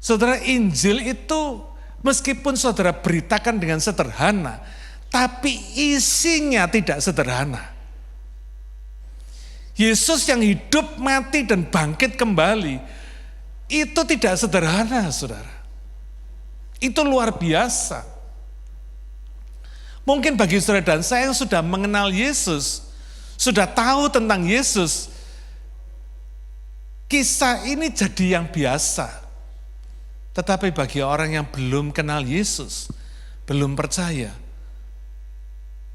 Saudara, Injil itu meskipun saudara beritakan dengan sederhana, tapi isinya tidak sederhana. Yesus yang hidup, mati, dan bangkit kembali, itu tidak sederhana, saudara. Itu luar biasa. Mungkin bagi saudara dan saya yang sudah mengenal Yesus, sudah tahu tentang Yesus, kisah ini jadi yang biasa. Tetapi bagi orang yang belum kenal Yesus, belum percaya,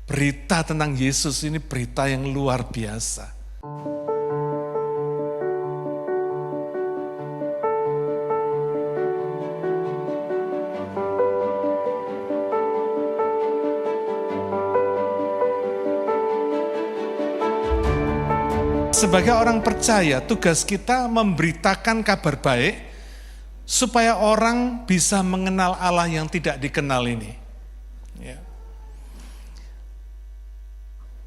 berita tentang Yesus ini berita yang luar biasa. Sebagai orang percaya, tugas kita memberitakan kabar baik supaya orang bisa mengenal Allah yang tidak dikenal ini. Ya.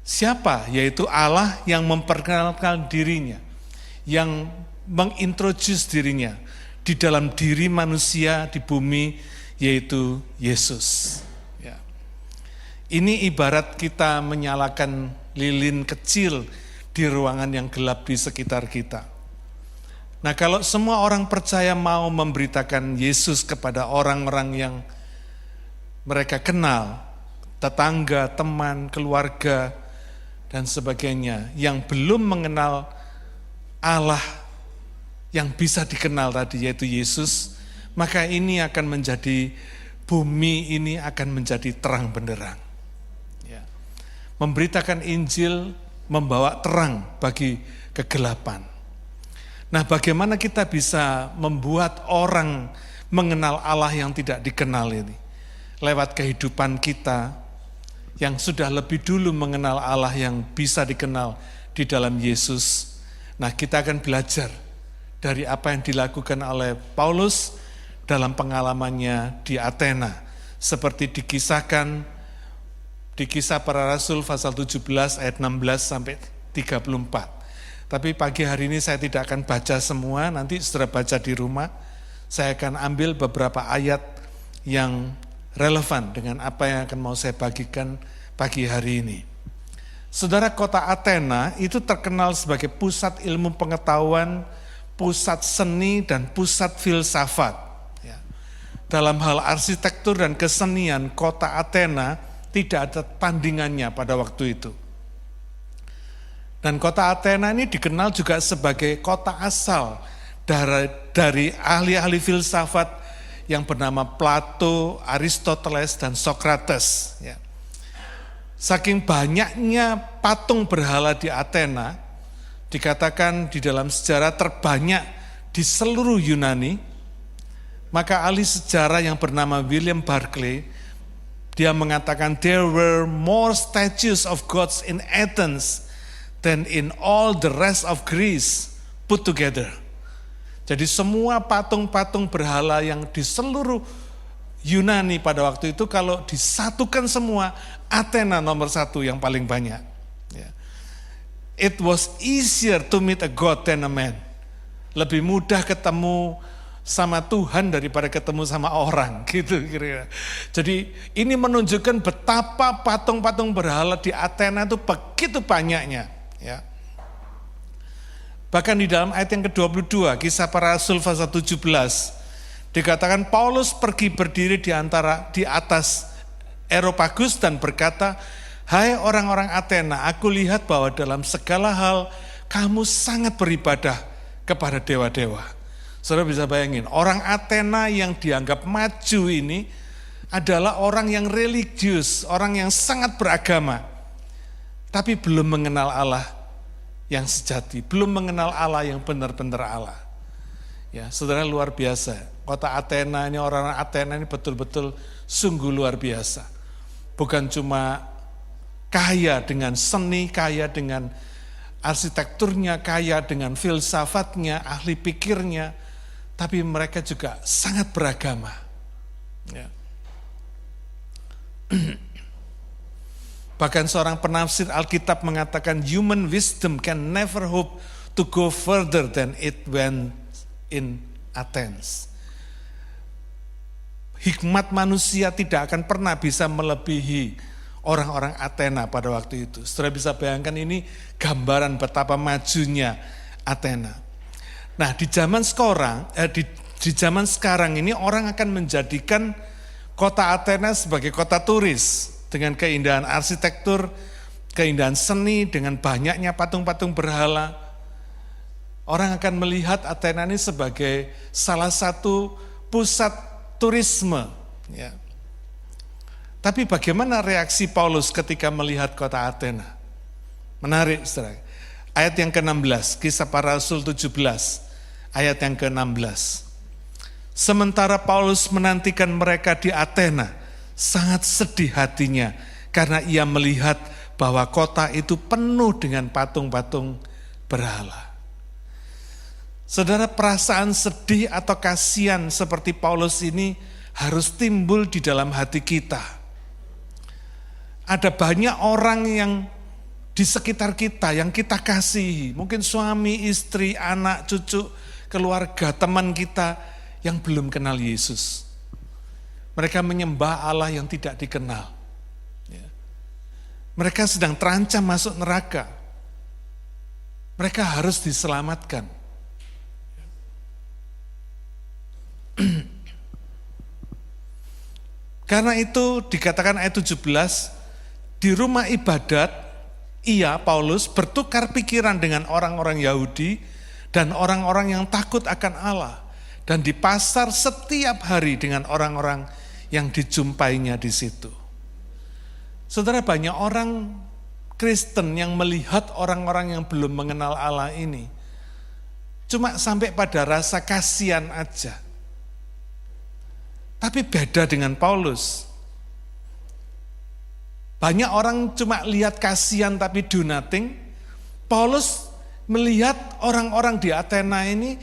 Siapa? Yaitu Allah yang memperkenalkan dirinya, yang mengintroduce dirinya di dalam diri manusia di bumi, yaitu Yesus. Ya. Ini ibarat kita menyalakan lilin kecil di ruangan yang gelap di sekitar kita. Nah, kalau semua orang percaya mau memberitakan Yesus kepada orang-orang yang mereka kenal, tetangga, teman, keluarga, dan sebagainya, yang belum mengenal Allah yang bisa dikenal tadi, yaitu Yesus, maka ini akan menjadi, bumi ini akan menjadi terang benderang. Ya. Memberitakan Injil membawa terang bagi kegelapan. Nah, bagaimana kita bisa membuat orang mengenal Allah yang tidak dikenal ini? Lewat kehidupan kita yang sudah lebih dulu mengenal Allah yang bisa dikenal di dalam Yesus. Nah, kita akan belajar dari apa yang dilakukan oleh Paulus dalam pengalamannya di Athena. Seperti dikisahkan di Kisah Para Rasul pasal 17 ayat 16 sampai 34. Tapi pagi hari ini saya tidak akan baca semua, nanti saudara baca di rumah. Saya akan ambil beberapa ayat yang relevan dengan apa yang akan mau saya bagikan pagi hari ini. Saudara, kota Athena itu terkenal sebagai pusat ilmu pengetahuan, pusat seni, dan pusat filsafat. Ya. Dalam hal arsitektur dan kesenian, kota Athena tidak ada tandingannya pada waktu itu. Dan kota Athena ini dikenal juga sebagai kota asal dari ahli-ahli filsafat yang bernama Plato, Aristoteles, dan Socrates. Ya. Saking banyaknya patung berhala di Athena, dikatakan di dalam sejarah terbanyak di seluruh Yunani, maka ahli sejarah yang bernama William Barclay, dia mengatakan there were more statues of gods in Athens than in all the rest of Greece put together. Jadi semua patung-patung berhala yang di seluruh Yunani pada waktu itu kalau disatukan semua, Athena nomor 1 yang paling banyak. It was easier to meet a god than a man. Lebih mudah ketemu sama Tuhan daripada ketemu sama orang, gitu kira-kira. Jadi ini menunjukkan betapa patung-patung berhala di Athena itu begitu banyaknya. Ya. Bahkan di dalam ayat yang ke-22, Kisah Para Rasul pasal 17, dikatakan Paulus pergi berdiri di atas Areopagus dan berkata, "Hai orang-orang Athena, aku lihat bahwa dalam segala hal kamu sangat beribadah kepada dewa-dewa." Saudara bisa bayangin, orang Athena yang dianggap maju ini adalah orang yang religius, orang yang sangat beragama, tapi belum mengenal Allah yang sejati, belum mengenal Allah yang benar-benar Allah. Ya, saudara, luar biasa. Kota Athena ini, orang-orang Athena ini betul-betul sungguh luar biasa. Bukan cuma kaya dengan seni, kaya dengan arsitekturnya, kaya dengan filsafatnya, ahli pikirnya, tapi mereka juga sangat beragama. Ya. Bahkan seorang penafsir Alkitab mengatakan human wisdom can never hope to go further than it went in Athens. hikmat manusia tidak akan pernah bisa melebihi orang-orang Athena pada waktu itu. Saudara bisa bayangkan ini gambaran betapa majunya Athena. Nah, di zaman sekarang ini orang akan menjadikan kota Athena sebagai kota turis dengan keindahan arsitektur, keindahan seni, dengan banyaknya patung-patung berhala. Orang akan melihat Athena ini sebagai salah satu pusat turisme. Ya. Tapi bagaimana reaksi Paulus ketika melihat kota Athena? Menarik, saudara. Ayat yang ke-16, Kisah Para Rasul 17, ayat yang ke-16. Sementara Paulus menantikan mereka di Athena, sangat sedih hatinya karena ia melihat bahwa kota itu penuh dengan patung-patung berhala. Saudara, perasaan sedih atau kasihan seperti Paulus ini harus timbul di dalam hati kita. Ada banyak orang yang di sekitar kita yang kita kasihi, mungkin suami, istri, anak, cucu, keluarga, teman kita yang belum kenal Yesus. Mereka menyembah Allah yang tidak dikenal. Mereka sedang terancam masuk neraka. Mereka harus diselamatkan. Karena itu dikatakan ayat 17, di rumah ibadat ia, Paulus, bertukar pikiran dengan orang-orang Yahudi dan orang-orang yang takut akan Allah. Dan di pasar setiap hari dengan orang-orang yang dijumpainya di situ. Saudara, banyak orang Kristen yang melihat orang-orang yang belum mengenal Allah ini cuma sampai pada rasa kasihan aja. Tapi beda dengan Paulus. Banyak orang cuma lihat kasihan tapi do nothing. Paulus melihat orang-orang di Athena ini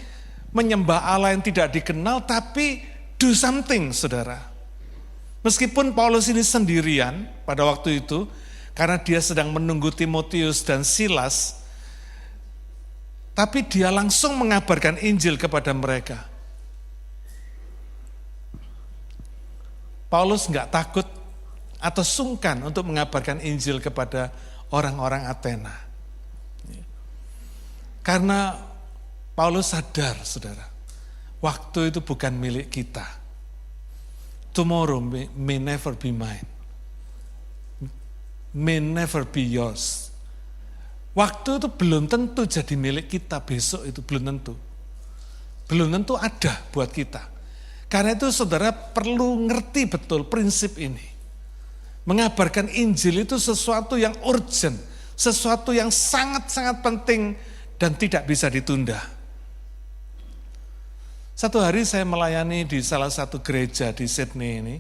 menyembah Allah yang tidak dikenal tapi do something, saudara. Meskipun Paulus ini sendirian pada waktu itu, karena dia sedang menunggu Timotius dan Silas, tapi dia langsung mengabarkan Injil kepada mereka. Paulus enggak takut atau sungkan untuk mengabarkan Injil kepada orang-orang Athena. Karena Paulus sadar, saudara, waktu itu bukan milik kita. Tomorrow may never be mine. May never be yours. Waktu itu belum tentu jadi milik kita, besok itu belum tentu. Belum tentu ada buat kita. Karena itu saudara perlu ngerti betul prinsip ini. Mengabarkan Injil itu sesuatu yang urgent, sesuatu yang sangat-sangat penting dan tidak bisa ditunda. Satu hari saya melayani di salah satu gereja di Sydney ini.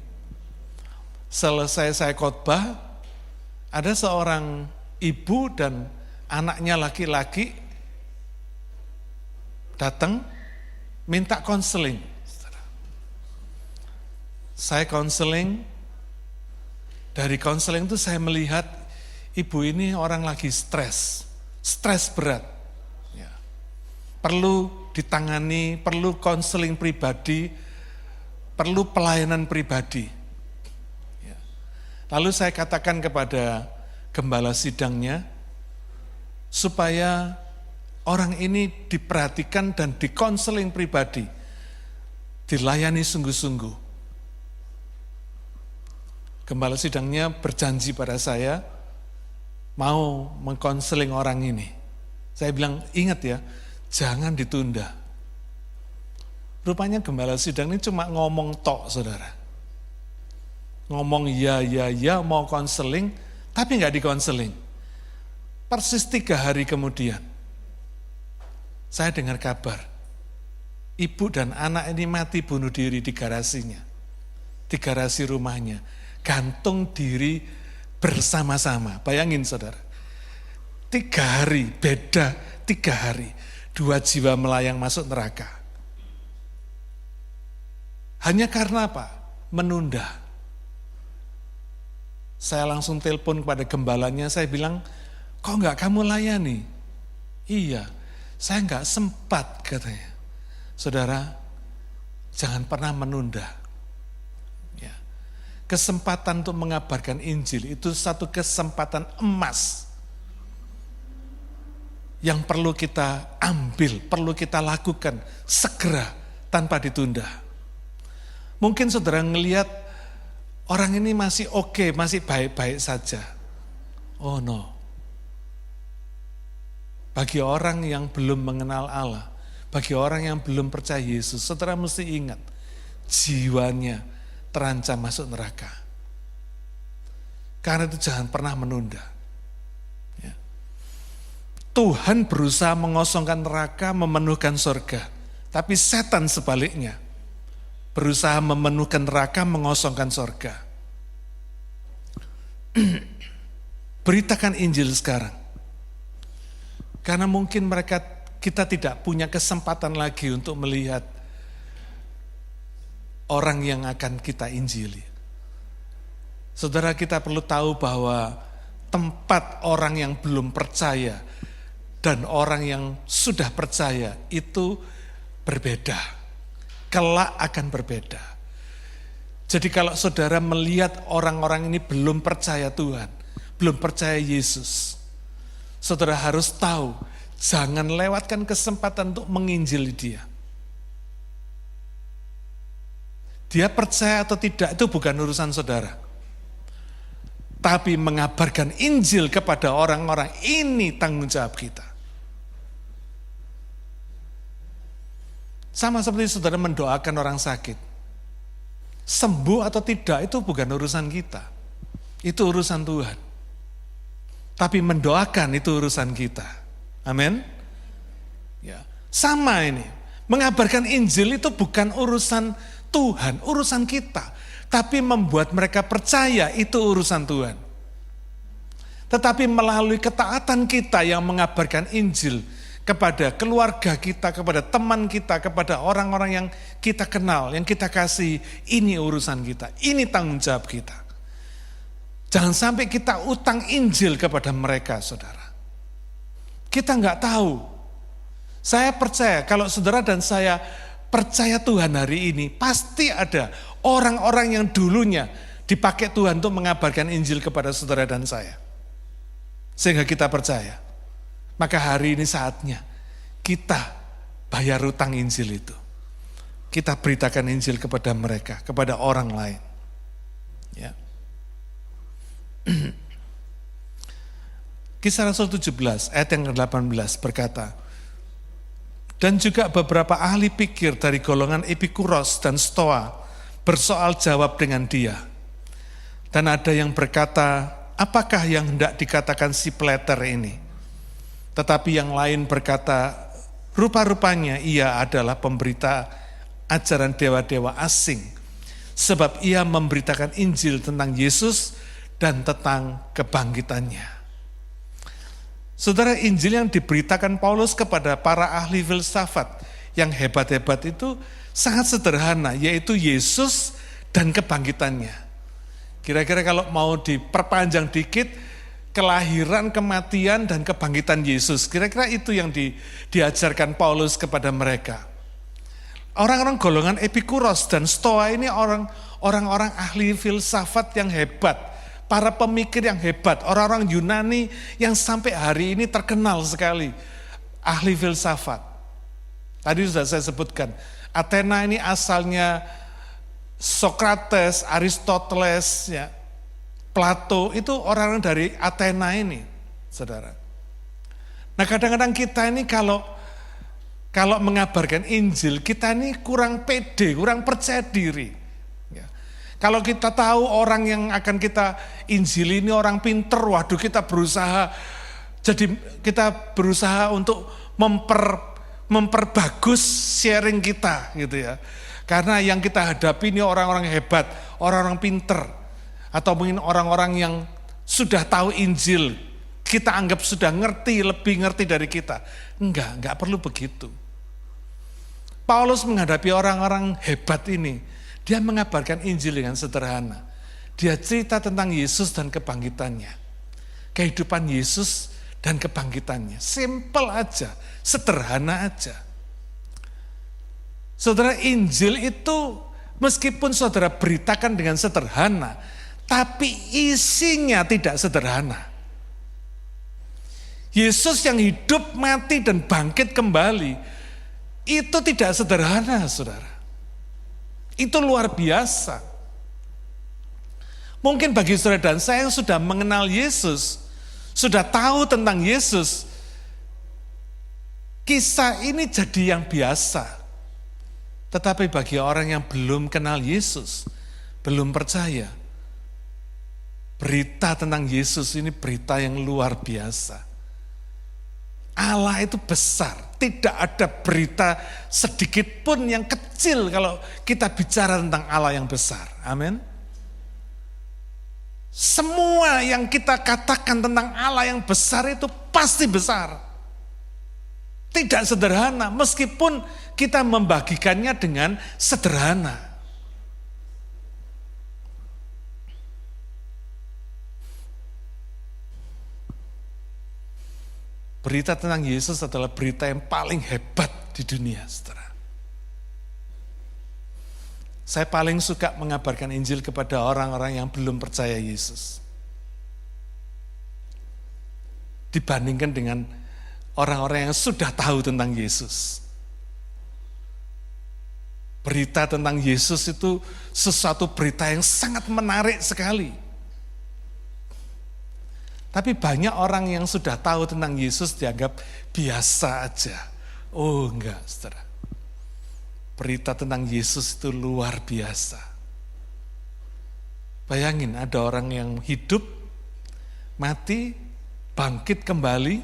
Selesai saya khotbah, ada seorang ibu dan anaknya laki-laki datang minta konseling. Saya konseling, dari konseling itu saya melihat ibu ini orang lagi stres berat. Ya. Perlu ditangani, perlu konseling pribadi, perlu pelayanan pribadi. Ya. Lalu saya katakan kepada gembala sidangnya, supaya orang ini diperhatikan dan dikonseling pribadi, dilayani sungguh-sungguh. Gembala sidangnya berjanji pada saya, mau mengkonseling orang ini. Saya bilang, ingat ya, jangan ditunda. Rupanya gembala sidang ini cuma ngomong tok, saudara. Ngomong ya, mau konseling, tapi nggak dikonseling. Persis 3 hari kemudian, saya dengar kabar, ibu dan anak ini mati bunuh diri di garasinya, di garasi rumahnya, gantung diri bersama-sama. Bayangin saudara, 3 hari, beda 3 hari, 2 jiwa melayang masuk neraka. Hanya karena apa? Menunda. Saya langsung telepon kepada gembalanya, saya bilang, kok enggak kamu layani? Iya, saya enggak sempat katanya. Saudara, jangan pernah menunda. kesempatan untuk mengabarkan Injil itu satu kesempatan emas yang perlu kita ambil, perlu kita lakukan segera tanpa ditunda. Mungkin saudara ngelihat orang ini masih oke, masih baik-baik saja. Oh no. Bagi orang yang belum mengenal Allah, bagi orang yang belum percaya Yesus, saudara mesti ingat, jiwanya terancam masuk neraka. Karena itu jangan pernah menunda. Ya. Tuhan berusaha mengosongkan neraka, memenuhkan surga. Tapi setan sebaliknya, berusaha memenuhkan neraka, mengosongkan surga. Beritakan Injil sekarang. Karena mungkin kita tidak punya kesempatan lagi untuk melihat orang yang akan kita injili. Saudara, kita perlu tahu bahwa tempat orang yang belum percaya dan orang yang sudah percaya itu berbeda. Kelak akan berbeda. Jadi kalau saudara melihat orang-orang ini belum percaya Tuhan, belum percaya Yesus, saudara harus tahu, jangan lewatkan kesempatan untuk menginjili dia. Dia percaya atau tidak itu bukan urusan saudara. Tapi mengabarkan Injil kepada orang-orang, ini tanggung jawab kita. Sama seperti saudara mendoakan orang sakit. Sembuh atau tidak itu bukan urusan kita. Itu urusan Tuhan. Tapi mendoakan itu urusan kita. Amin. Ya, sama ini. Mengabarkan Injil itu bukan urusan Tuhan, urusan kita. Tapi membuat mereka percaya itu urusan Tuhan. Tetapi melalui ketaatan kita yang mengabarkan Injil kepada keluarga kita, kepada teman kita, kepada orang-orang yang kita kenal, yang kita kasih, ini urusan kita, ini tanggung jawab kita. Jangan sampai kita utang Injil kepada mereka, saudara. Kita nggak tahu. Saya percaya kalau saudara dan saya percaya Tuhan hari ini, pasti ada orang-orang yang dulunya dipakai Tuhan untuk mengabarkan Injil kepada saudara dan saya. Sehingga kita percaya. Maka hari ini saatnya kita bayar utang Injil itu. Kita beritakan Injil kepada mereka, kepada orang lain. Ya. Kisah Rasul 17 ayat yang ke-18 berkata, dan juga beberapa ahli pikir dari golongan Epikuros dan Stoa bersoal jawab dengan dia. Dan ada yang berkata, apakah yang hendak dikatakan si Plater ini? Tetapi yang lain berkata, rupa-rupanya ia adalah pemberita ajaran dewa-dewa asing. Sebab ia memberitakan Injil tentang Yesus dan tentang kebangkitannya. Saudara, Injil yang diberitakan Paulus kepada para ahli filsafat yang hebat-hebat itu sangat sederhana, yaitu Yesus dan kebangkitannya. Kira-kira kalau mau diperpanjang dikit, kelahiran, kematian, dan kebangkitan Yesus. Kira-kira itu yang diajarkan Paulus kepada mereka. Orang-orang golongan Epikuros dan Stoa ini orang-orang ahli filsafat yang hebat. Para pemikir yang hebat. Orang-orang Yunani yang sampai hari ini terkenal sekali. Ahli filsafat. Tadi sudah saya sebutkan. Athena ini asalnya Sokrates, Aristoteles, ya. Plato, itu orang-orang dari Athena ini, saudara. Nah kadang-kadang kita ini kalau mengabarkan Injil, kita ini kurang pede, kurang percaya diri. Ya. Kalau kita tahu orang yang akan kita Injil ini orang pinter, waduh kita berusaha untuk memperbagus sharing kita gitu ya. Karena yang kita hadapi ini orang-orang hebat, orang-orang pinter. Atau mungkin orang-orang yang sudah tahu Injil, kita anggap sudah ngerti, lebih ngerti dari kita. Enggak perlu begitu. Paulus menghadapi orang-orang hebat ini, dia mengabarkan Injil dengan sederhana. Dia cerita tentang Yesus dan kebangkitannya. Kehidupan Yesus dan kebangkitannya. Simple aja, sederhana aja. Saudara, Injil itu Meskipun saudara beritakan dengan sederhana, tapi isinya tidak sederhana. Yesus yang hidup, mati, dan bangkit kembali, itu tidak sederhana, saudara. Itu luar biasa. Mungkin bagi saudara dan saya yang sudah mengenal Yesus, sudah tahu tentang Yesus, kisah ini jadi yang biasa. Tetapi bagi orang yang belum kenal Yesus, belum percaya, berita tentang Yesus ini berita yang luar biasa. Allah itu besar, tidak ada berita sedikit pun yang kecil kalau kita bicara tentang Allah yang besar. Amin. Semua yang kita katakan tentang Allah yang besar itu pasti besar. Tidak sederhana, meskipun kita membagikannya dengan sederhana. Berita tentang Yesus adalah berita yang paling hebat di dunia, saudara. Saya paling suka mengabarkan Injil kepada orang-orang yang belum percaya Yesus. Dibandingkan dengan orang-orang yang sudah tahu tentang Yesus. Berita tentang Yesus itu sesuatu berita yang sangat menarik sekali. Tapi banyak orang yang sudah tahu tentang Yesus dianggap biasa aja. Oh enggak, saudara. Berita tentang Yesus itu luar biasa. Bayangin ada orang yang hidup, mati, bangkit kembali.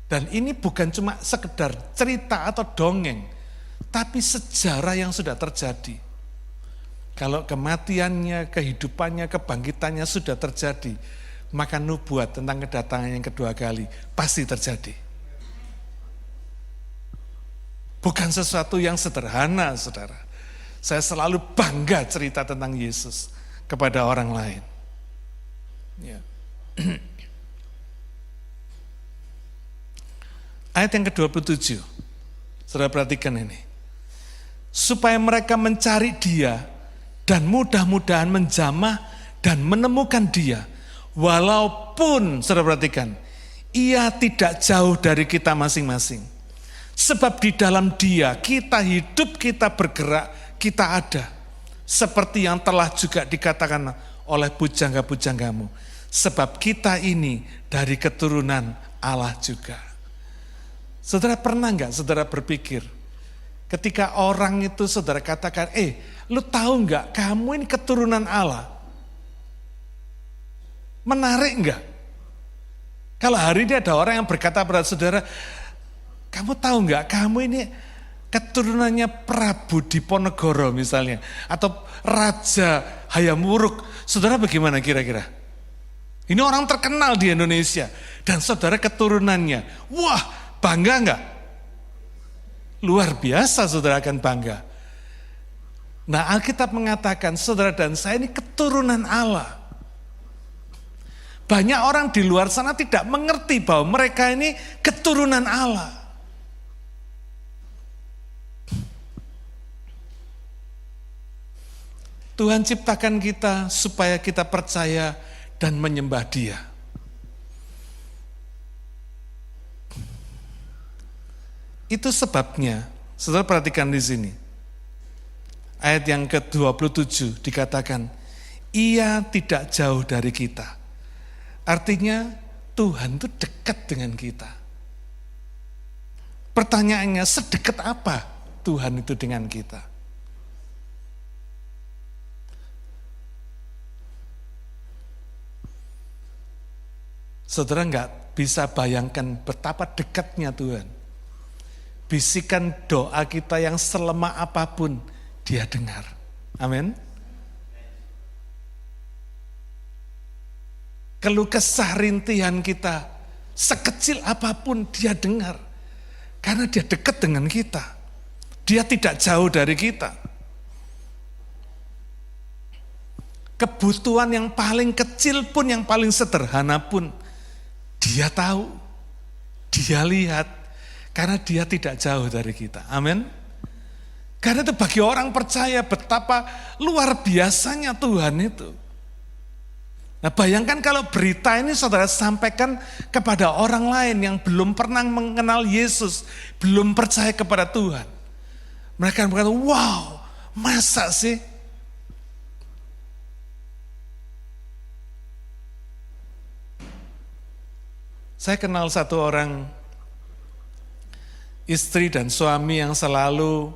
Dan ini bukan cuma sekedar cerita atau dongeng, tapi sejarah yang sudah terjadi. Kalau kematiannya, kehidupannya, kebangkitannya sudah terjadi, maka nubuat tentang kedatangan yang kedua kali pasti terjadi. Bukan sesuatu yang sederhana, saudara. Saya selalu bangga cerita tentang Yesus kepada orang lain. Ya. Ayat yang ke-27, saudara perhatikan ini. Supaya mereka mencari Dia, dan mudah-mudahan menjamah dan menemukan Dia. Walaupun, saudara perhatikan, Ia tidak jauh dari kita masing-masing. Sebab di dalam Dia kita hidup, kita bergerak, kita ada. Seperti yang telah juga dikatakan oleh pujangga-pujanggamu. Sebab kita ini dari keturunan Allah juga. Saudara pernah enggak saudara berpikir, ketika orang itu saudara katakan, lu tahu enggak kamu ini keturunan Allah? Menarik enggak? Kalau hari ini ada orang yang berkata pada saudara, kamu tahu enggak kamu ini keturunannya Prabu Diponegoro misalnya, atau Raja Hayam Wuruk. Saudara bagaimana kira-kira? Ini orang terkenal di Indonesia dan saudara keturunannya. Wah, bangga enggak? Luar biasa saudara akan bangga. Nah, Alkitab mengatakan saudara dan saya ini keturunan Allah. Banyak orang di luar sana tidak mengerti bahwa mereka ini keturunan Allah. Tuhan ciptakan kita supaya kita percaya dan menyembah Dia. Itu sebabnya, saudara perhatikan di sini. Ayat yang ke-27 dikatakan, Ia tidak jauh dari kita. Artinya Tuhan itu dekat dengan kita. Pertanyaannya, sedekat apa Tuhan itu dengan kita? Saudara enggak bisa bayangkan betapa dekatnya Tuhan. Bisikan doa kita yang selemah apapun, Dia dengar. Amin. Keluh kesah rintihan kita, sekecil apapun Dia dengar. Karena Dia dekat dengan kita. Dia tidak jauh dari kita. Kebutuhan yang paling kecil pun, yang paling sederhana pun, Dia tahu, Dia lihat, karena Dia tidak jauh dari kita. Amin. Karena itu bagi orang percaya betapa luar biasanya Tuhan itu. Nah, bayangkan kalau berita ini saudara sampaikan kepada orang lain yang belum pernah mengenal Yesus, belum percaya kepada Tuhan. Mereka berkata, wow, masa sih? Saya kenal satu orang istri dan suami yang selalu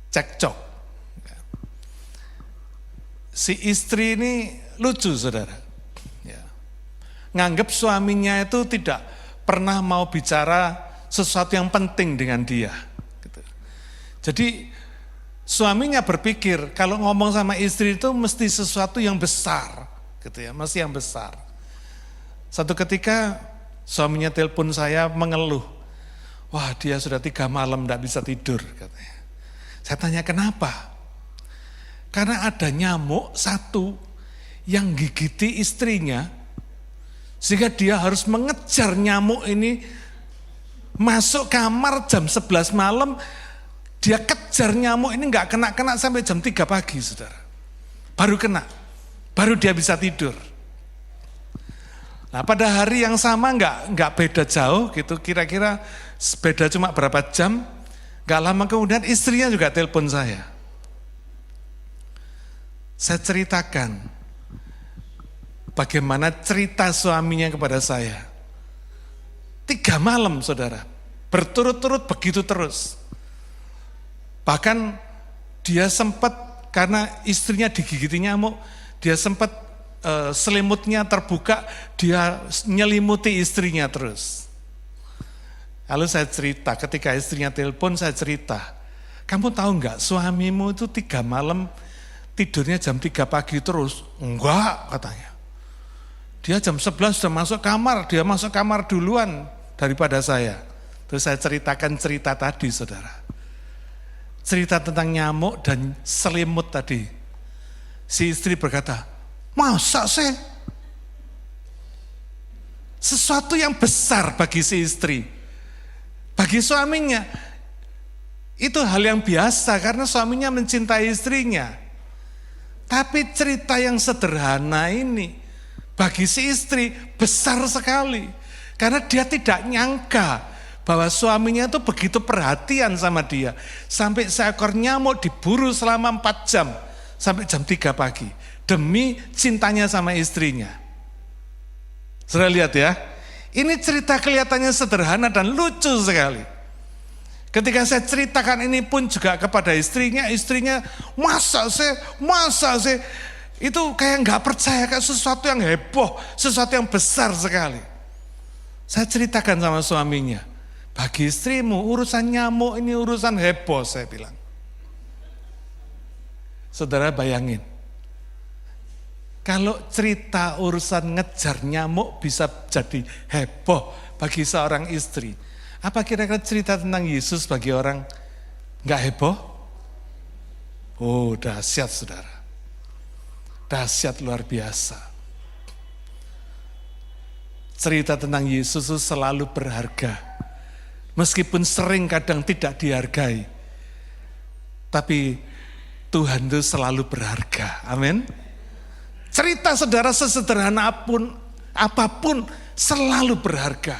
cekcok. Si istri ini lucu, saudara. Ya. Nganggap suaminya itu tidak pernah mau bicara sesuatu yang penting dengan dia. Gitu. Jadi suaminya berpikir kalau ngomong sama istri itu mesti sesuatu yang besar, gitu ya, mesti yang besar. Satu ketika suaminya telepon saya mengeluh, wah dia sudah 3 malam tidak bisa tidur, katanya. Saya tanya kenapa? Karena ada nyamuk satu yang gigiti istrinya, sehingga dia harus mengejar nyamuk ini masuk kamar jam 11 malam, dia kejar nyamuk ini nggak kena-kena sampai jam 3 pagi, saudara. Baru kena, baru dia bisa tidur. Nah pada hari yang sama nggak beda jauh gitu, kira-kira beda cuma berapa jam, nggak lama kemudian istrinya juga telepon saya. Saya ceritakan bagaimana cerita suaminya kepada saya. 3 malam saudara, berturut-turut begitu terus. Bahkan dia sempat, karena istrinya digigiti nyamuk, dia sempat selimutnya terbuka, dia nyelimuti istrinya terus. Lalu saya cerita, ketika istrinya telepon saya cerita, kamu tahu nggak suamimu itu 3 malam tidurnya jam 3 pagi terus? Enggak, katanya. Dia jam 11 sudah masuk kamar, dia masuk kamar duluan daripada saya. Terus saya ceritakan cerita tadi, saudara. Cerita tentang nyamuk dan selimut tadi. Si istri berkata, masa sih? Sesuatu yang besar bagi si istri. Bagi suaminya, itu hal yang biasa karena suaminya mencintai istrinya. Tapi cerita yang sederhana ini bagi si istri besar sekali. Karena dia tidak nyangka bahwa suaminya itu begitu perhatian sama dia. Sampai seekor nyamuk diburu selama 4 jam sampai jam 3 pagi. Demi cintanya sama istrinya. Sudah lihat ya, ini cerita kelihatannya sederhana dan lucu sekali. Ketika saya ceritakan ini pun juga kepada istrinya masa sih, itu kayak nggak percaya, kayak sesuatu yang heboh, sesuatu yang besar sekali. Saya ceritakan sama suaminya, bagi istrimu urusan nyamuk ini urusan heboh, saya bilang. Saudara bayangin, kalau cerita urusan ngejar nyamuk bisa jadi heboh bagi seorang istri, apa kira-kira cerita tentang Yesus bagi orang nggak heboh? Oh, dahsyat saudara. Dahsyat luar biasa. Cerita tentang Yesus itu selalu berharga. Meskipun sering kadang tidak dihargai. Tapi Tuhan itu selalu berharga. Amin. Cerita saudara sesederhana apapun selalu berharga.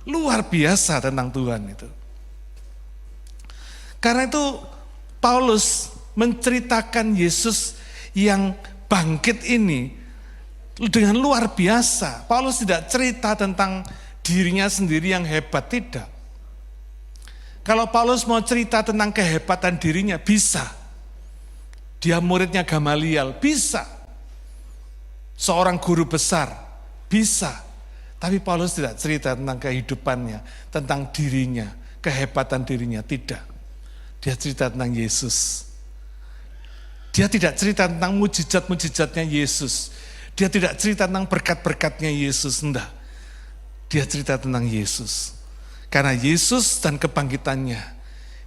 Luar biasa tentang Tuhan itu. Karena itu Paulus menceritakan Yesus yang bangkit ini dengan luar biasa. Paulus tidak cerita tentang dirinya sendiri yang hebat, tidak. Kalau Paulus mau cerita tentang kehebatan dirinya, bisa. Dia muridnya Gamaliel, bisa. Seorang guru besar, bisa. Tapi Paulus tidak cerita tentang kehidupannya, tentang dirinya, kehebatan dirinya, tidak. Dia cerita tentang Yesus. Dia tidak cerita tentang mujizat-mujizatnya Yesus. Dia tidak cerita tentang berkat-berkatnya Yesus, enggak. Dia cerita tentang Yesus. Karena Yesus dan kebangkitannya,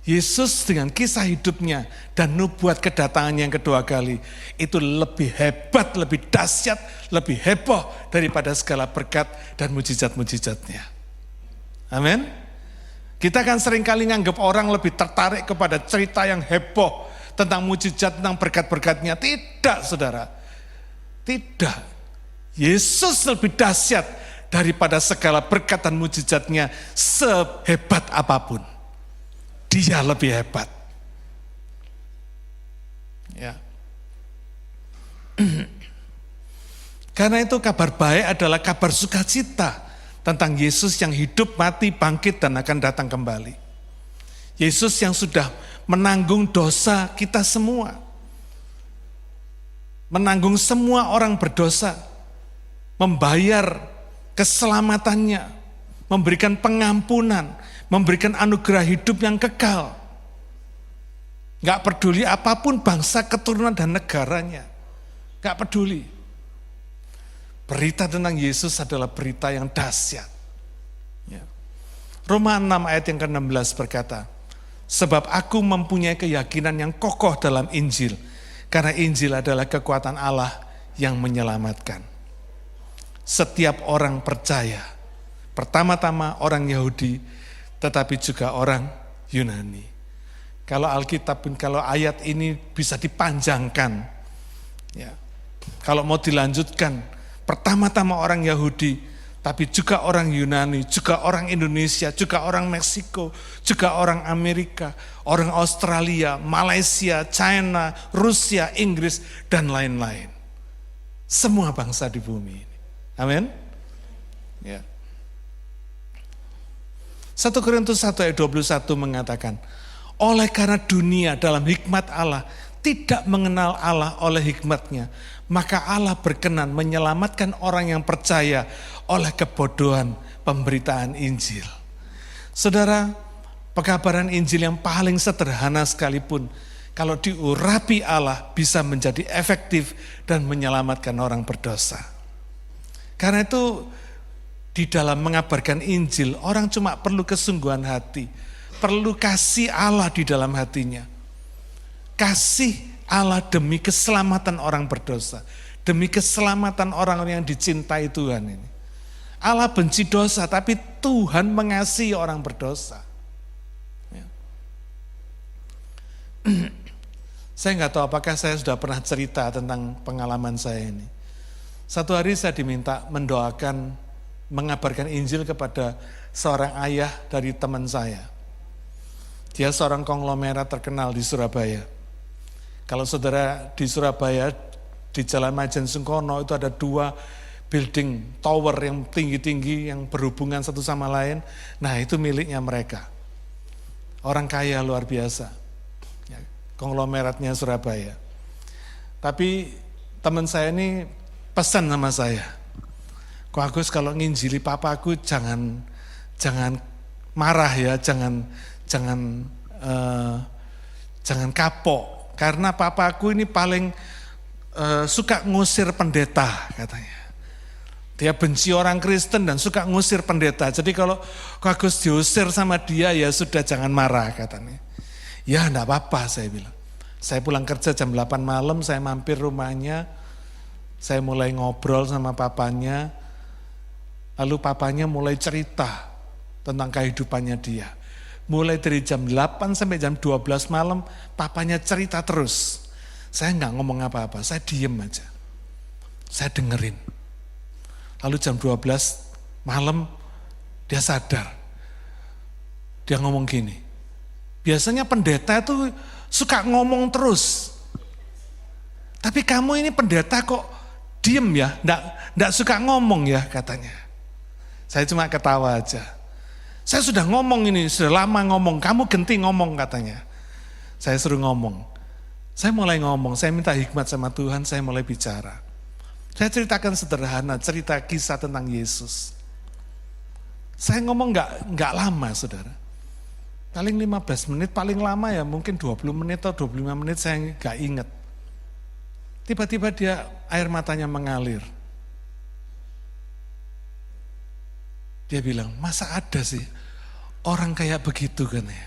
Yesus dengan kisah hidupnya dan nubuat kedatangannya yang kedua kali, itu lebih hebat, lebih dahsyat, lebih heboh daripada segala berkat dan mujizat-mujizatnya. Amin. Kita kan seringkali nganggap orang lebih tertarik kepada cerita yang heboh tentang mujizat, tentang berkat-berkatnya. Tidak, saudara. Tidak. Yesus lebih dahsyat daripada segala berkat dan mujizatnya sehebat apapun. Dia lebih hebat. Ya. Karena itu kabar baik adalah kabar sukacita tentang Yesus yang hidup, mati, bangkit, dan akan datang kembali. Yesus yang sudah menanggung dosa kita semua. Menanggung semua orang berdosa. Membayar keselamatannya. Memberikan pengampunan. Memberikan anugerah hidup yang kekal. Gak peduli apapun bangsa, keturunan, dan negaranya. Gak peduli. Berita tentang Yesus adalah berita yang dahsyat. Ya. Roma 6 ayat yang ke-16 berkata, sebab aku mempunyai keyakinan yang kokoh dalam Injil, karena Injil adalah kekuatan Allah yang menyelamatkan. Setiap orang percaya, pertama-tama orang Yahudi, tetapi juga orang Yunani. Kalau Alkitab pun, kalau ayat ini bisa dipanjangkan, ya, kalau mau dilanjutkan, pertama-tama orang Yahudi, tapi juga orang Yunani, juga orang Indonesia, juga orang Meksiko, juga orang Amerika, orang Australia, Malaysia, China, Rusia, Inggris, dan lain-lain. Semua bangsa di bumi ini. Amin. Ya. 1 Korintus 1 ayat 21 mengatakan, oleh karena dunia dalam hikmat Allah tidak mengenal Allah oleh hikmatnya, maka Allah berkenan menyelamatkan orang yang percaya oleh kebodohan pemberitaan Injil. Saudara, pekabaran Injil yang paling sederhana sekalipun, kalau diurapi Allah bisa menjadi efektif dan menyelamatkan orang berdosa. Karena itu di dalam mengabarkan Injil, orang cuma perlu kesungguhan hati, perlu kasih Allah di dalam hatinya. Kasih Allah demi keselamatan orang berdosa, demi keselamatan orang-orang yang dicintai Tuhan ini. Allah benci dosa, tapi Tuhan mengasihi orang berdosa. Ya. Saya nggak tahu apakah saya sudah pernah cerita tentang pengalaman saya ini. Satu hari saya diminta mendoakan, mengabarkan Injil kepada seorang ayah dari teman saya. Dia seorang konglomerat terkenal di Surabaya. Kalau saudara di Surabaya, di Jalan Majen Sungkono itu ada 2 building tower yang tinggi-tinggi yang berhubungan satu sama lain. Nah itu miliknya mereka. Orang kaya luar biasa. Ya, konglomeratnya Surabaya. Tapi teman saya ini pesan sama saya. Kok Agus kalau nginjili papaku jangan marah ya, jangan kapok. Karena papaku ini paling suka ngusir pendeta katanya. Dia benci orang Kristen dan suka ngusir pendeta. Jadi kalau Agus diusir sama dia ya sudah jangan marah katanya. Ya enggak apa-apa saya bilang. Saya pulang kerja jam 8 malam, saya mampir rumahnya. Saya mulai ngobrol sama papanya. Lalu papanya mulai cerita tentang kehidupannya dia. Mulai dari jam 8 sampai jam 12 malam, papanya cerita terus. Saya nggak ngomong apa-apa, saya diem aja. Saya dengerin. Lalu jam 12 malam, dia sadar. Dia ngomong gini, biasanya pendeta itu suka ngomong terus. Tapi kamu ini pendeta kok diem ya, nggak suka ngomong ya katanya. Saya cuma ketawa aja. Saya sudah ngomong ini, sudah lama ngomong, kamu ganti ngomong katanya. Saya suruh ngomong. Saya mulai ngomong, saya minta hikmat sama Tuhan, saya mulai bicara. Saya ceritakan sederhana, cerita kisah tentang Yesus. Saya ngomong nggak lama saudara. Paling 15 menit, paling lama ya mungkin 20 menit atau 25 menit saya nggak ingat. Tiba-tiba dia air matanya mengalir. Dia bilang, masa ada sih orang kayak begitu kan ya?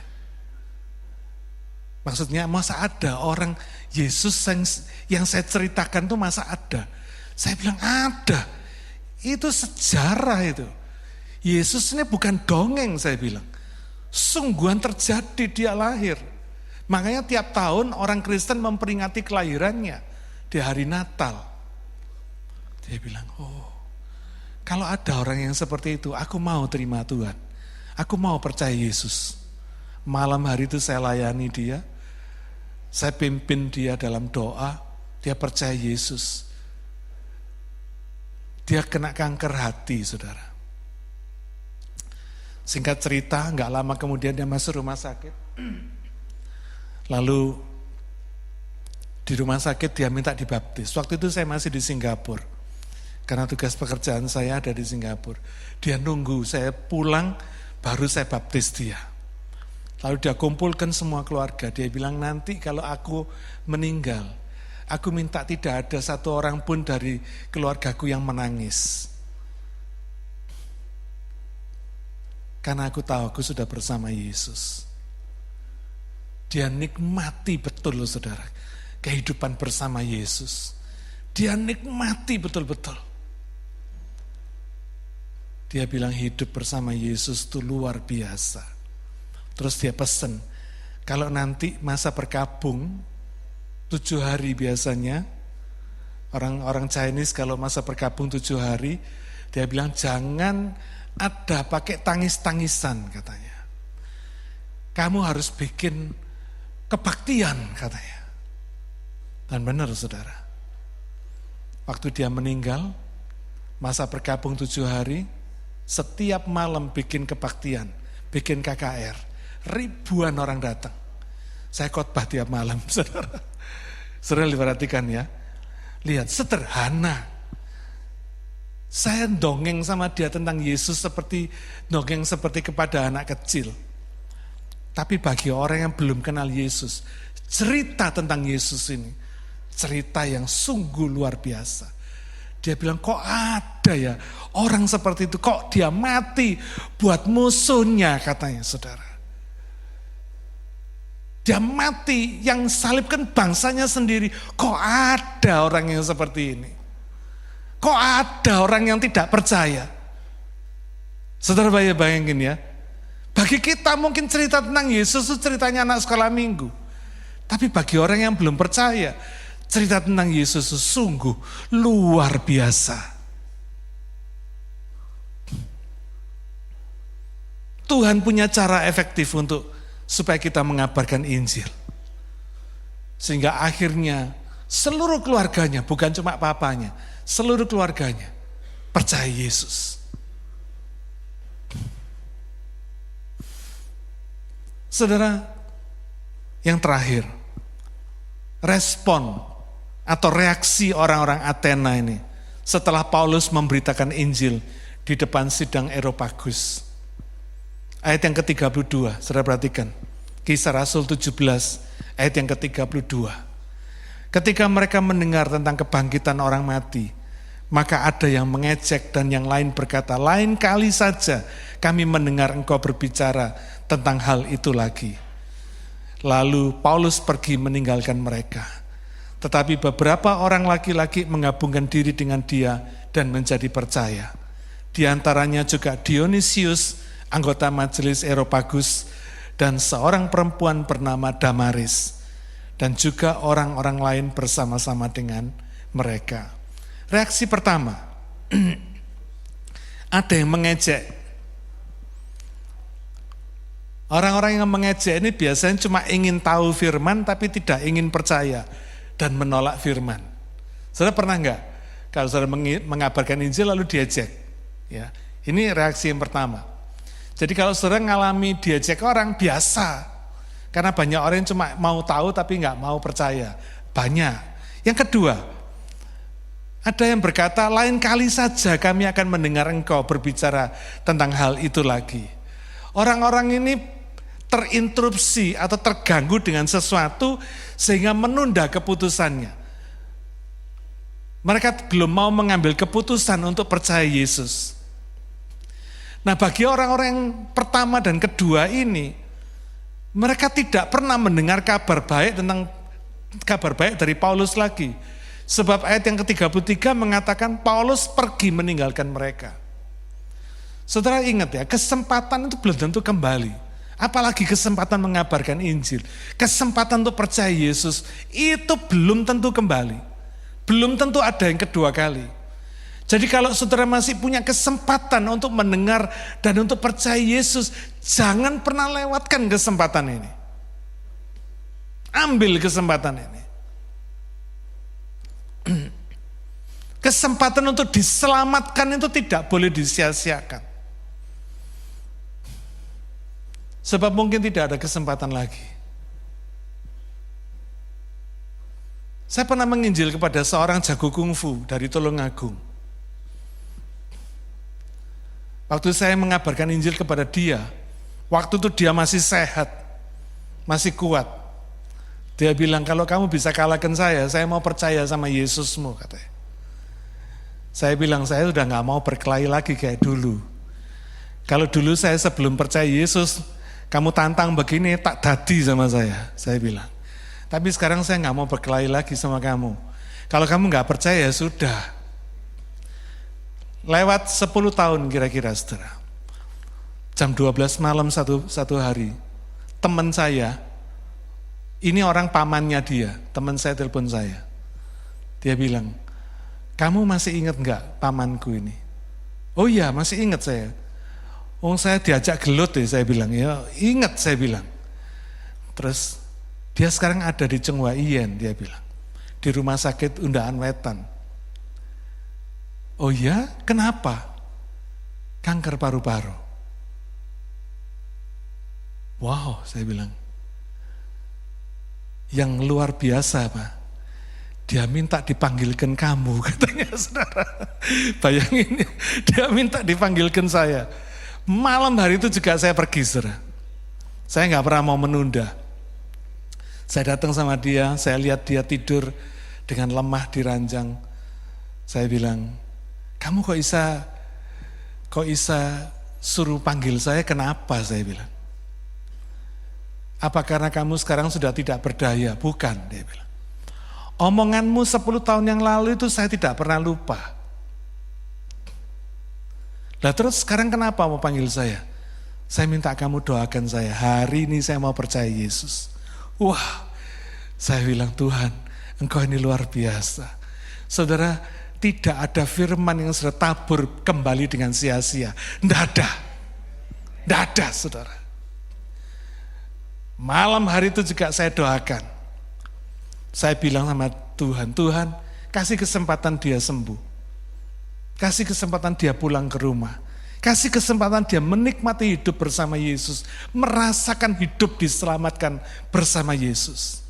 Maksudnya masa ada orang Yesus yang saya ceritakan tuh masa ada? Saya bilang ada, itu sejarah itu. Yesus ini bukan dongeng saya bilang. Sungguhan terjadi, dia lahir. Makanya tiap tahun orang Kristen memperingati kelahirannya di hari Natal. Dia bilang, oh kalau ada orang yang seperti itu, aku mau terima Tuhan. Aku mau percaya Yesus. Malam hari itu saya layani dia, saya pimpin dia dalam doa, dia percaya Yesus. Dia kena kanker hati, saudara. Singkat cerita, gak lama kemudian dia masuk rumah sakit. Lalu di rumah sakit dia minta dibaptis. Waktu itu saya masih di Singapura. Karena tugas pekerjaan saya ada di Singapura. Dia nunggu saya pulang, baru saya baptis dia. Lalu dia kumpulkan semua keluarga. Dia bilang, nanti kalau aku meninggal, aku minta tidak ada satu orang pun dari keluargaku yang menangis. Karena aku tahu aku sudah bersama Yesus. Dia nikmati betul, saudara, kehidupan bersama Yesus. Dia nikmati betul-betul. Dia bilang hidup bersama Yesus itu luar biasa. Terus dia pesan, kalau nanti masa berkabung, 7 hari biasanya, orang Chinese kalau masa berkabung 7 hari, dia bilang jangan ada pakai tangis-tangisan katanya. Kamu harus bikin kebaktian katanya. Dan benar saudara. Waktu dia meninggal, masa berkabung 7 hari, setiap malam bikin kebaktian, bikin KKR. Ribuan orang datang. Saya khotbah tiap malam, saudara. Saudara perhatikan ya. Lihat, sederhana. Saya dongeng sama dia tentang Yesus dongeng seperti kepada anak kecil. Tapi bagi orang yang belum kenal Yesus, cerita tentang Yesus ini, cerita yang sungguh luar biasa. Dia bilang, kok ada ya orang seperti itu, kok dia mati buat musuhnya katanya, saudara. Dia mati yang salibkan bangsanya sendiri, kok ada orang yang seperti ini. Kok ada orang yang tidak percaya? Saudara bayangin ya. Bagi kita mungkin cerita tentang Yesus itu ceritanya anak sekolah minggu. Tapi bagi orang yang belum percaya, cerita tentang Yesus itu sungguh luar biasa. Tuhan punya cara efektif supaya kita mengabarkan Injil. Sehingga akhirnya seluruh keluarganya, bukan cuma papanya, seluruh keluarganya percaya Yesus. Saudara, yang terakhir, respon atau reaksi orang-orang Athena ini setelah Paulus memberitakan Injil di depan sidang Areopagus. Ayat yang ke-32, saudara perhatikan. Kisah Rasul 17, ayat yang ke-32. Ketika mereka mendengar tentang kebangkitan orang mati, maka ada yang mengejek dan yang lain berkata, lain kali saja kami mendengar engkau berbicara tentang hal itu lagi. Lalu Paulus pergi meninggalkan mereka. Tetapi beberapa orang laki-laki menggabungkan diri dengan dia dan menjadi percaya. Di antaranya juga Dionysius, anggota majelis Areopagus, dan seorang perempuan bernama Damaris. Dan juga orang-orang lain bersama-sama dengan mereka. Reaksi pertama, ada yang mengejek. Orang-orang yang mengejek ini biasanya cuma ingin tahu firman tapi tidak ingin percaya dan menolak firman. Saudara pernah enggak kalau saudara mengabarkan Injil lalu diejek? Ya, ini reaksi yang pertama. Jadi kalau saudara ngalami diejek orang biasa, karena banyak orang yang cuma mau tahu tapi enggak mau percaya. Banyak. Yang kedua, ada yang berkata, lain kali saja kami akan mendengar engkau berbicara tentang hal itu lagi. Orang-orang ini terinterupsi atau terganggu dengan sesuatu sehingga menunda keputusannya. Mereka belum mau mengambil keputusan untuk percaya Yesus. Nah, bagi orang-orang yang pertama dan kedua ini, mereka tidak pernah mendengar kabar baik dari Paulus lagi. Sebab ayat yang ke-33 mengatakan Paulus pergi meninggalkan mereka. Saudara ingat ya, kesempatan itu belum tentu kembali. Apalagi kesempatan mengabarkan Injil. Kesempatan untuk percaya Yesus itu belum tentu kembali. Belum tentu ada yang kedua kali. Jadi kalau saudara masih punya kesempatan untuk mendengar dan untuk percaya Yesus, jangan pernah lewatkan kesempatan ini. Ambil kesempatan ini. Kesempatan untuk diselamatkan itu tidak boleh disia-siakan. Sebab mungkin tidak ada kesempatan lagi. Saya pernah menginjil kepada seorang jago kungfu dari Tulungagung. Waktu saya mengabarkan Injil kepada dia, waktu itu dia masih sehat, masih kuat. Dia bilang, kalau kamu bisa kalahkan saya mau percaya sama Yesusmu, katanya. Saya bilang, saya udah gak mau berkelahi lagi kayak dulu. Kalau dulu saya sebelum percaya Yesus, kamu tantang begini, tak dadi sama saya bilang. Tapi sekarang saya gak mau berkelahi lagi sama kamu. Kalau kamu gak percaya, ya sudah. Lewat 10 tahun kira-kira, saudara. Jam 12 malam satu hari, teman saya, ini orang pamannya dia, teman saya telepon saya. Dia bilang, kamu masih ingat gak pamanku ini? Oh iya, masih ingat saya. Oh saya diajak gelut deh, saya bilang. Ya ingat, saya bilang. Terus dia sekarang ada di Cengwa Ien, dia bilang. Di rumah sakit Undaan Wetan. Oh ya, kenapa? Kanker paru-paru. Wow, saya bilang. Yang luar biasa, Pak. Dia minta dipanggilkan kamu, katanya, saudara. Bayangin, dia minta dipanggilkan saya. Malam hari itu juga saya pergi, saudara. Saya nggak pernah mau menunda. Saya datang sama dia, saya lihat dia tidur dengan lemah di ranjang. Saya bilang, kamu kok bisa suruh panggil saya, kenapa? Saya bilang. Apa karena kamu sekarang sudah tidak berdaya? Bukan, dia bilang. Omonganmu 10 tahun yang lalu itu saya tidak pernah lupa. Lah terus sekarang kenapa mau panggil saya? Saya minta kamu doakan saya, hari ini saya mau percaya Yesus. Wah, saya bilang, Tuhan, Engkau ini luar biasa. Saudara, tidak ada firman yang sudah tabur kembali dengan sia-sia. Tidak ada, saudara. Malam hari itu juga saya doakan. Saya bilang sama Tuhan, Tuhan kasih kesempatan dia sembuh. Kasih kesempatan dia pulang ke rumah. Kasih kesempatan dia menikmati hidup bersama Yesus. Merasakan hidup diselamatkan bersama Yesus.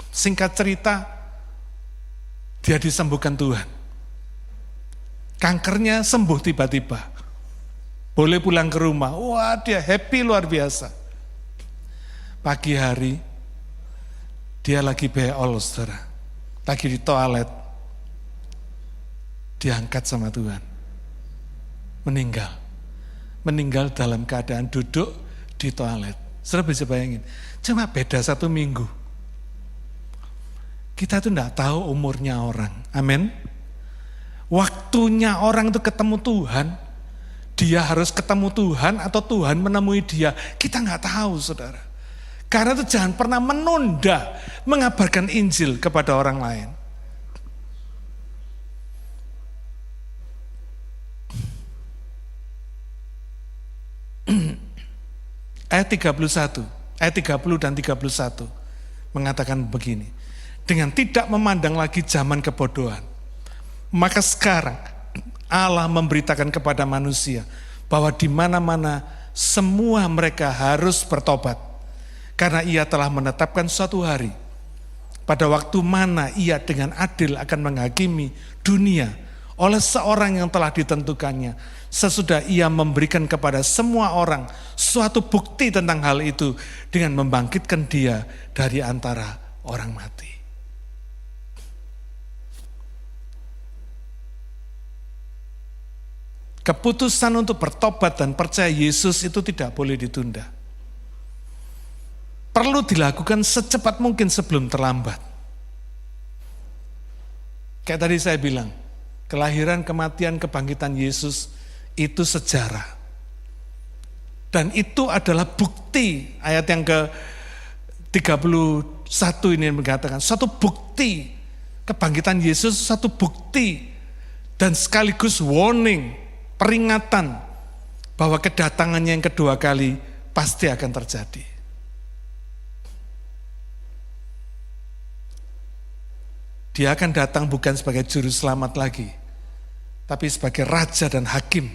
Singkat cerita, dia disembuhkan Tuhan. Kankernya sembuh tiba-tiba. Boleh pulang ke rumah. Wah, dia happy luar biasa. Pagi hari, dia lagi beol, saudara. Lagi di toilet. Diangkat sama Tuhan. Meninggal dalam keadaan duduk di toilet. Saudara bisa bayangin, cuma beda 1 minggu. Kita tuh enggak tahu umurnya orang, amin. Waktunya orang itu ketemu Tuhan, dia harus ketemu Tuhan atau Tuhan menemui dia, kita enggak tahu, saudara. Karena itu jangan pernah menunda mengabarkan Injil kepada orang lain. Ayat 31, ayat 30 dan 31 mengatakan begini. Dengan tidak memandang lagi zaman kebodohan, maka sekarang Allah memberitakan kepada manusia bahwa di mana-mana semua mereka harus bertobat. Karena ia telah menetapkan suatu hari, pada waktu mana ia dengan adil akan menghakimi dunia oleh seorang yang telah ditentukannya. Sesudah ia memberikan kepada semua orang suatu bukti tentang hal itu dengan membangkitkan dia dari antara orang mati. Keputusan untuk bertobat dan percaya Yesus itu tidak boleh ditunda. Perlu dilakukan secepat mungkin sebelum terlambat. Kayak tadi saya bilang, kelahiran, kematian, kebangkitan Yesus itu sejarah. Dan itu adalah bukti, ayat yang ke-31 ini mengatakan, satu bukti kebangkitan Yesus, satu bukti dan sekaligus warning, peringatan bahwa kedatangannya yang kedua kali pasti akan terjadi. Dia akan datang bukan sebagai juru selamat lagi, tapi sebagai raja dan hakim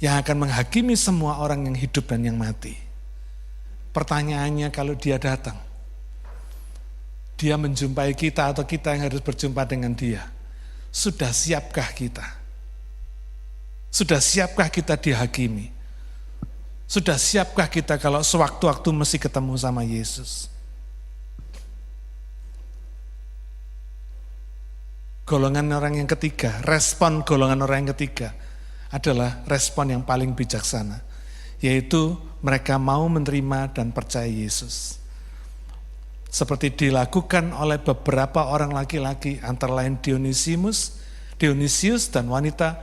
yang akan menghakimi semua orang yang hidup dan yang mati. Pertanyaannya, kalau dia datang, dia menjumpai kita atau kita yang harus berjumpa dengan dia, sudah siapkah kita? Sudah siapkah kita dihakimi? Sudah siapkah kita kalau sewaktu-waktu mesti ketemu sama Yesus? Golongan orang yang ketiga, respon golongan orang yang ketiga adalah respon yang paling bijaksana, yaitu mereka mau menerima dan percaya Yesus. Seperti dilakukan oleh beberapa orang laki-laki, antara lain Dionysius dan wanita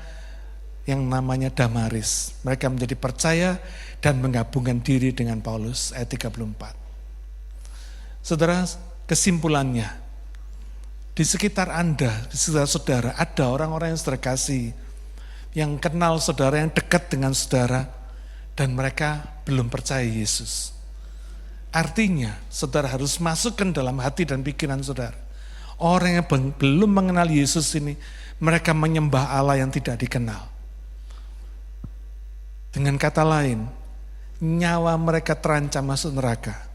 yang namanya Damaris. Mereka menjadi percaya dan menggabungkan diri dengan Paulus, ayat 34. Saudara, kesimpulannya, di sekitar Anda, di sekitar saudara, ada orang-orang yang saudara kasih, yang kenal saudara, yang dekat dengan saudara, dan mereka belum percaya Yesus. Artinya, saudara harus masukkan dalam hati dan pikiran saudara. Orang yang belum mengenal Yesus ini, mereka menyembah Allah yang tidak dikenal. Dengan kata lain, nyawa mereka terancam masuk neraka.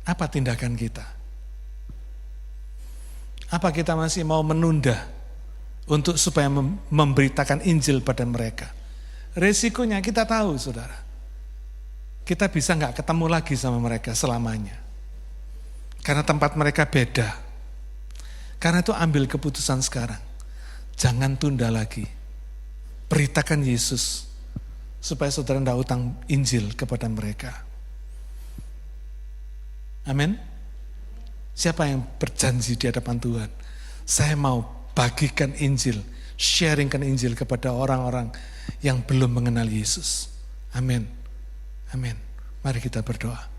Apa tindakan kita? Apa kita masih mau menunda untuk supaya memberitakan Injil pada mereka? Resikonya kita tahu, saudara. Kita bisa nggak ketemu lagi sama mereka selamanya. Karena tempat mereka beda. Karena itu ambil keputusan sekarang. Jangan tunda lagi. Beritakan Yesus supaya saudara tidak utang Injil kepada mereka. Amin. Siapa yang berjanji di hadapan Tuhan, saya mau bagikan Injil, sharingkan Injil kepada orang-orang yang belum mengenal Yesus. Amin. Amin. Mari kita berdoa.